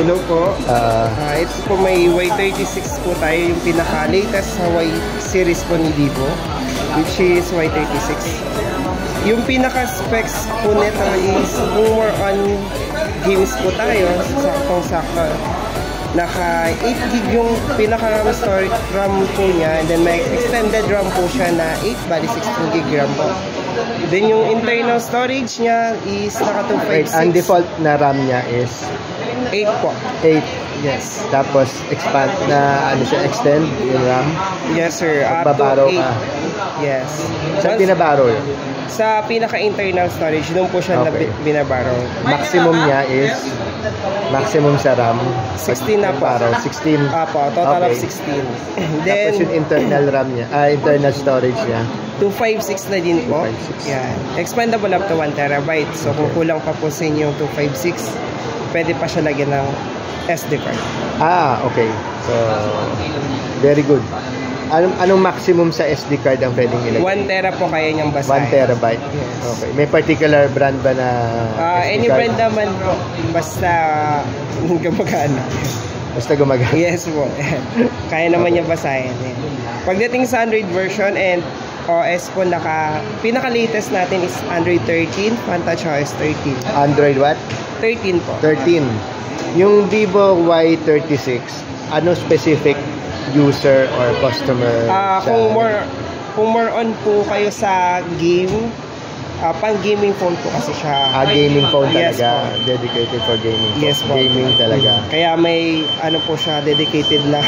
Hello po. Ito po may Y36 po tayo, yung pinaka-latest sa Y series po ni Vivo, which is Y36. Yung pinaka-specs po nito is more on games po tayo, saktong-sakto. Naka 8 gig yung pinaka-storage RAM po niya, and then may extended RAM po siya na 8, bali 16 gig RAM po. Then yung internal storage niya is naka 256. Ang default na RAM niya is 8 po. 8. Yes. Tapos expand na ano siya, extend yung RAM. Yes sir. Babaro ka. Yes. Saan binabaro yun? Sa pinaka-internal storage, doon po siya binabaro. Maximum niya is maximum sa RAM 16 na po. 16. Apo, total of 16. Then tapos yung internal RAM niya, internal storage niya 256 na din po. 256. Yan. Expandable up to 1 terabyte. So kung kulang pa po sa inyo yung 256, pwede pa siya lagyan ng SD card. Okay. So very good. Anong maximum sa SD card ang pwedeng ilagay? 1 tera po kaya niyang basahin. 1 terabyte. Yes. Okay. May particular brand ba na SD any card? brand naman po. Basta gumagana. Basta gumagana. Yes po. Kaya naman niya basahin. Pagdating sa Android version and OS po, pinaka-latest natin is Android 13, Fantouch OS 13. Android what? 13 po. 13. Yung Vivo Y36, ano specific user or customer kung more on po kayo sa game, pang gaming phone po kasi siya. Gaming phone talaga. Yes, dedicated for gaming. Yes po. Gaming talaga. Kaya may ano po siya, dedicated na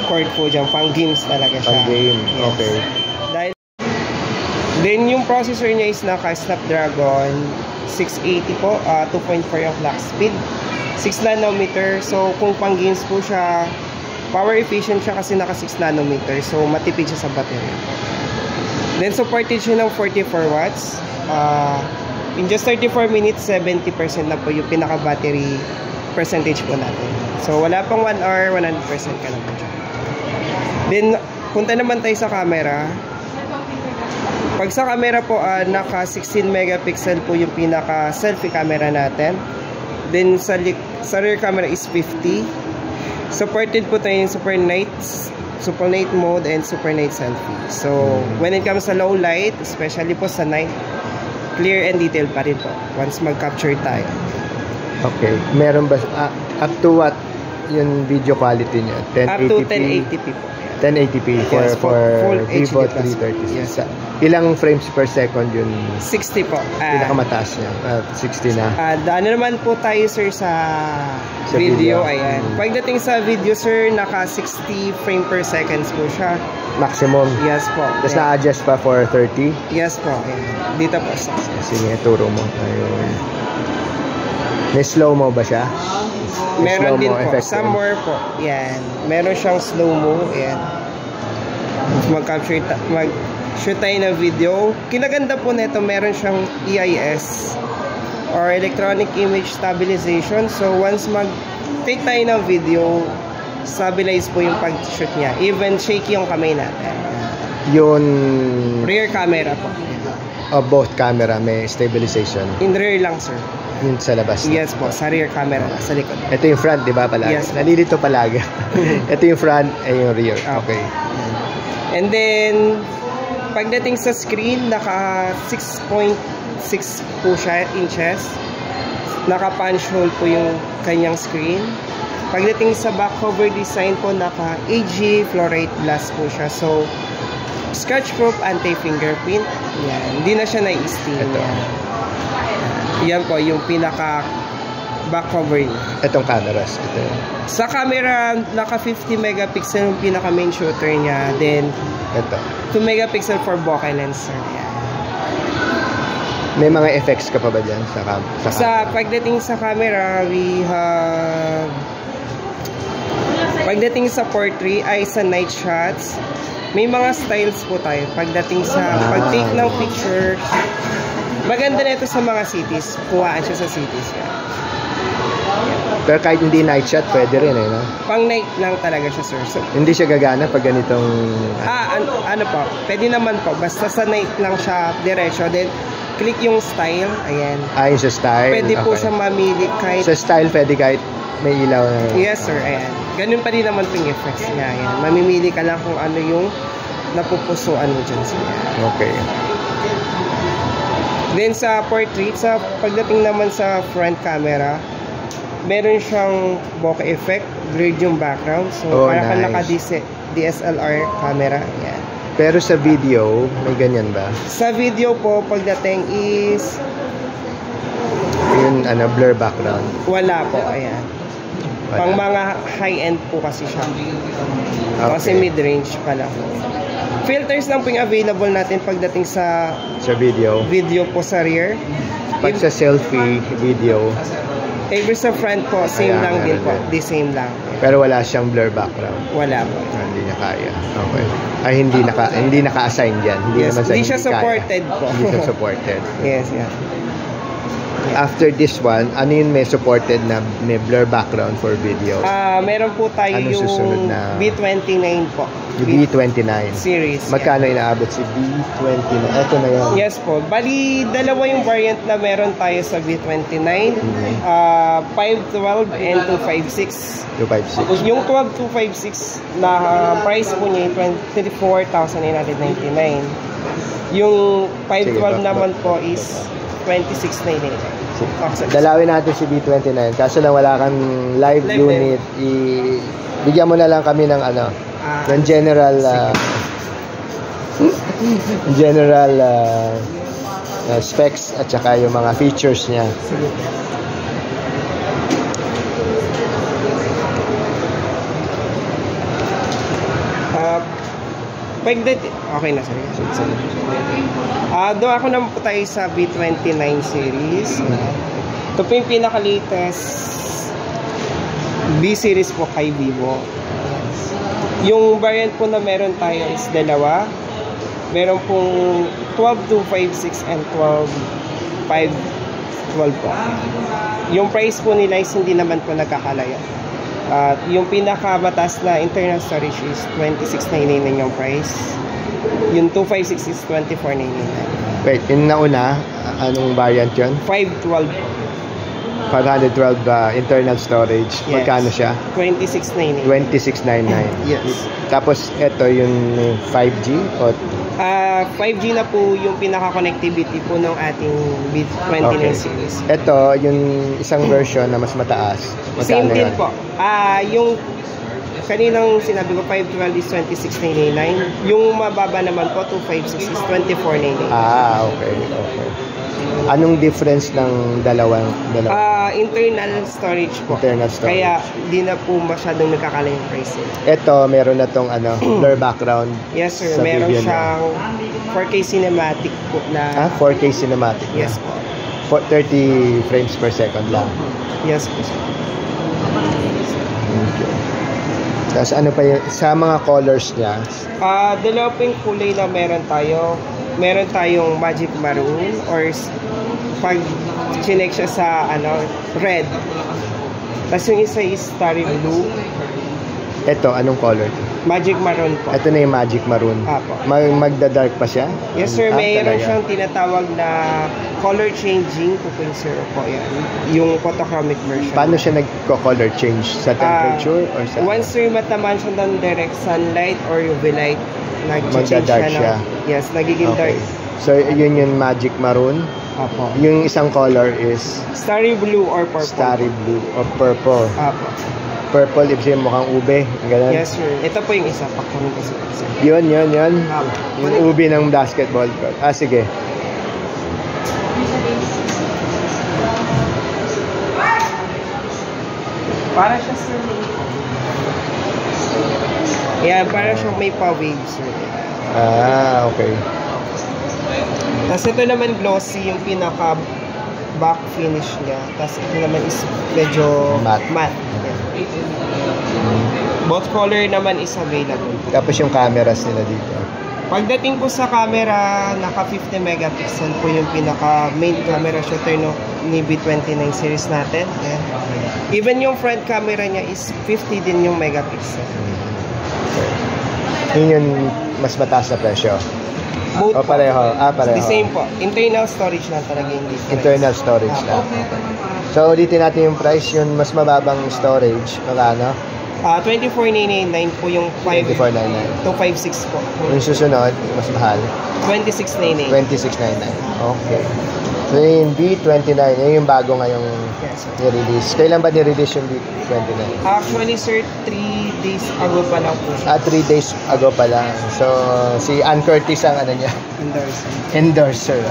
cord po dyan, pang games talaga siya. Pang game. Yes. Okay. Then yung processor niya is naka Snapdragon 680 po, 2.4 yung clock speed, 6 nanometer. So kung pang games po siya, power efficient siya kasi naka 6 nanometer. So matipid siya sa battery. Then supported siya ng 44 watts. In just 34 minutes, 70% na po yung pinaka battery percentage po natin. So wala pang 1 hour, 100% ka na po siya. Then punta naman tayo sa camera. Pag sa camera po, naka 16 megapixel po yung pinaka selfie camera natin. Then sa rear camera is 50. Supported po tayo yung Super Night mode and Super Night selfie. So when it comes sa low light, especially po sa night, clear and detailed pa rin po once mag-capture tayo. Okay. Meron ba up to what yung video quality niya? 1080p? Up to 1080p po. 1080p Yes, for full Vivo HD+. 336. Yes. Ilang frames per second yun? 60 po. Pinakamataas niya. 60 na. Ano naman po tayo sir sa video. Ayan. Pagdating sa video sir, naka 60 frame per seconds po siya. Maximum? Yes po. Tapos na-adjust pa for 30? Yes po. Ayan. Dito po. Sige, turo mo. Ayun. May slow-mo ba siya? Meron din po. Somewhere po. Yan. Meron siyang slow-mo. Yan. Mag-shoot tayo ng video. Kinaganda po nito, meron siyang EIS or Electronic Image Stabilization. So, once mag-take tayo ng video, stabilize po yung pag-shoot niya. Even shaky yung kamay natin. Yun... Rear camera po. Both camera may stabilization? In rear lang, sir. Yung sa labas? Yes po, sa rear camera, sa likod. Ito yung front, di ba palagi? Yes. Nalilito palagi. Ito yung front, yung rear. Okay. And then, pagdating sa screen, naka 6.6 po siya inches. Naka punch hole po yung kanyang screen. Pagdating sa back cover design po, naka AG fluorite glass po siya. So, scratch proof, anti-fingerprint. Yan. Hindi na siya na-stain. Ito. Yan po, yung pinaka back cover niya. Itong cameras. Ito. Sa camera, naka 50 megapixel yung pinaka main shooter niya. Then, ito. 2 megapixel for bokeh lens. Yan. May mga effects ka pa ba dyan sa camera? Sa pagdating sa camera, we have... Pagdating sa portrait, ay sa night shots, may mga styles po tayo. Pagdating sa pag-take ng pictures, maganda na ito sa mga cities. Kuhaan siya sa cities. Pero kahit hindi night shot, pwede rin no? Pang night lang talaga siya, sir. So, hindi siya gagana pag ganitong... ano po, pwede naman po. Basta sa night lang siya diretso. Then, click yung style. Ayan. Yung sa style. Pwede po siya mamili kahit... Sa style, pwede kahit may ilaw na. Yes, sir. Ayan. Ganun pa rin naman itong effects niya. Ayan. Mamimili ka lang kung ano yung napupusuan mo dyan siya. Okay. Then sa portrait, pagdating naman sa front camera, meron siyang bokeh effect, blurred yung background. So, para kang naka-DSLR camera. Ayan. Pero sa video, may ganyan ba? Sa video po, pagdating is... Yung blur background? Wala po, ayan. Wala. Pang mga high-end po kasi siya. Okay. Kasi mid-range pala po. Filters lang po yung available natin pagdating sa video. Video po sa rear. Pag sa selfie video, sa front po, same lang din po. The same lang. Pero wala siyang blur background. Wala po. Hindi niya kaya. Okay. Hindi naka-assign diyan. Hindi siya supported po. Hindi siya supported. Yes, yeah. After this one, ano yung may supported na may blur background for video? Meron po tayo yung B29 po. Yung B29 series. Magkano inaabot si B29? Ito na yan. Yes po. Bali, dalawa yung variant na meron tayo sa B29. 512 and 256. 256. Yung 12256 na price po niya 24,999. Yung 512 naman po is 26,999. Dalawin natin si B29. Kaso lang wala kang live unit. Bigyan mo na lang kami ng ng general specs at saka yung mga features niya. Okay na, sorry. Doon ako naman po tayo sa B29 series. Ito po yung pinaka-latest B series po kay Vivo. Yung variant po na meron tayo is dalawa. Meron pong 12256 and 12512 po. Yung price po nila is hindi naman po nagkakalaya. Yung pinaka-mataas na internal storage is 26,999 yung price. Yung 256 is 24,999. Wait, yung nauna, anong variant yun? 512. 512 internal storage. Yes. Magkano siya? 26,999. 26,999. Yes. Tapos ito yung 5G o 5G na po yung pinaka-connectivity po ng ating B29 series. Ito yung isang version na mas mataas. Same din yun? po. Yung kaninang sinabi ko 512 is 26,999. Yung mababa naman po 256 is 24,999. Okay. Anong difference ng dalawa? Internal storage po. Internal storage. Kaya di na po masyadong nagkakala yung price. Ito, meron na tong blur background. Yes sir, meron siyang 4K cinematic po na 4K cinematic. Yes po. 30 frames per second lang. Yes po sir. Okay. Tapos ano pa yung sa mga colors niya? Dalawa po yung kulay na meron tayo. Meron tayong Magic Maroon or pag chinek siya sa red. Tapos yung isa is Starry Blue. Ito, anong color? Magic Maroon po. Ito na yung Magic Maroon. Apo. Magda-dark pa siya? Yes sir, mayroon siyang tinatawag na color changing 2.0 po yan. Yung photochromic version. Paano siya nagko-color change? Sa temperature or sa... Once remat naman siya ng direct sunlight or UV light, nag-change siya. Yes, nagiging dark. So, yun yung Magic Maroon. Apo. Yung isang color is... Starry Blue or Purple. Starry Blue or Purple. Apo. Purple, ibig sabihin mukhang ube. Ganun. Yes, sir. Ito po yung isa. Pakunin kasi. Yun. Apo. Yung ube ng basketball court. Sige. Para siya, sir. Yan, para siyang may pa-wave, sir. Okay. Tapos ito naman glossy, yung pinaka back finish niya. Tapos ito naman is medyo matte. Both color naman is available. Tapos yung cameras nila dito. Pagdating po sa camera, naka 50 megapixel po yung pinaka main camera shooter ni B29 series natin. Ayan. Even yung front camera niya is 50 din yung megapixel. Yun yung mas mataas na presyo. Both O pareho? Pareho. The same po. Internal storage lang talaga yung difference. Internal storage lang. So, ulitin natin yung price, yung mas mababang storage. Magkano? 24,999 po yung 24,999. 256 po. Yung susunod, mas mahal. 26,999. 26,999. Okay. So, yung B29, yun yung bago ngayong Yes, sir. ni-release. Kailan ba ni-release yung B29? Actually, sir, 3 days ago pa lang po siya. 3 days ago pa lang. So, si Ann Curtis ang ano niya, endorser.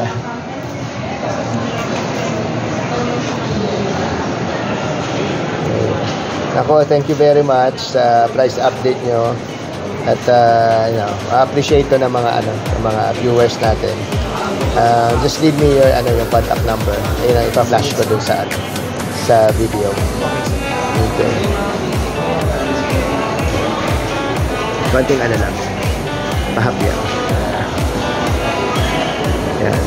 Ako, thank you very much sa price update nyo. At appreciate to ng mga viewers natin. Just leave me your yung contact number. Ayun ang ipa-flash ko dun sa video. Okay. Konting lang. Pahappy ako. Yan.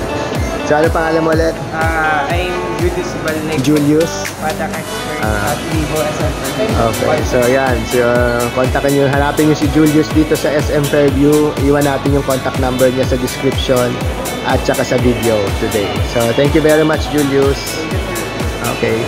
So, ano pangalan mo ulit? I'm Julius Balneg. Julius? Padak expert at Vivo SM. Okay. So, yan. So, kontakin nyo. Hanapin nyo si Julius dito sa SM Fairview. Iwan natin yung contact number niya sa description at saka sa video today. So, thank you very much, Julius. Okay.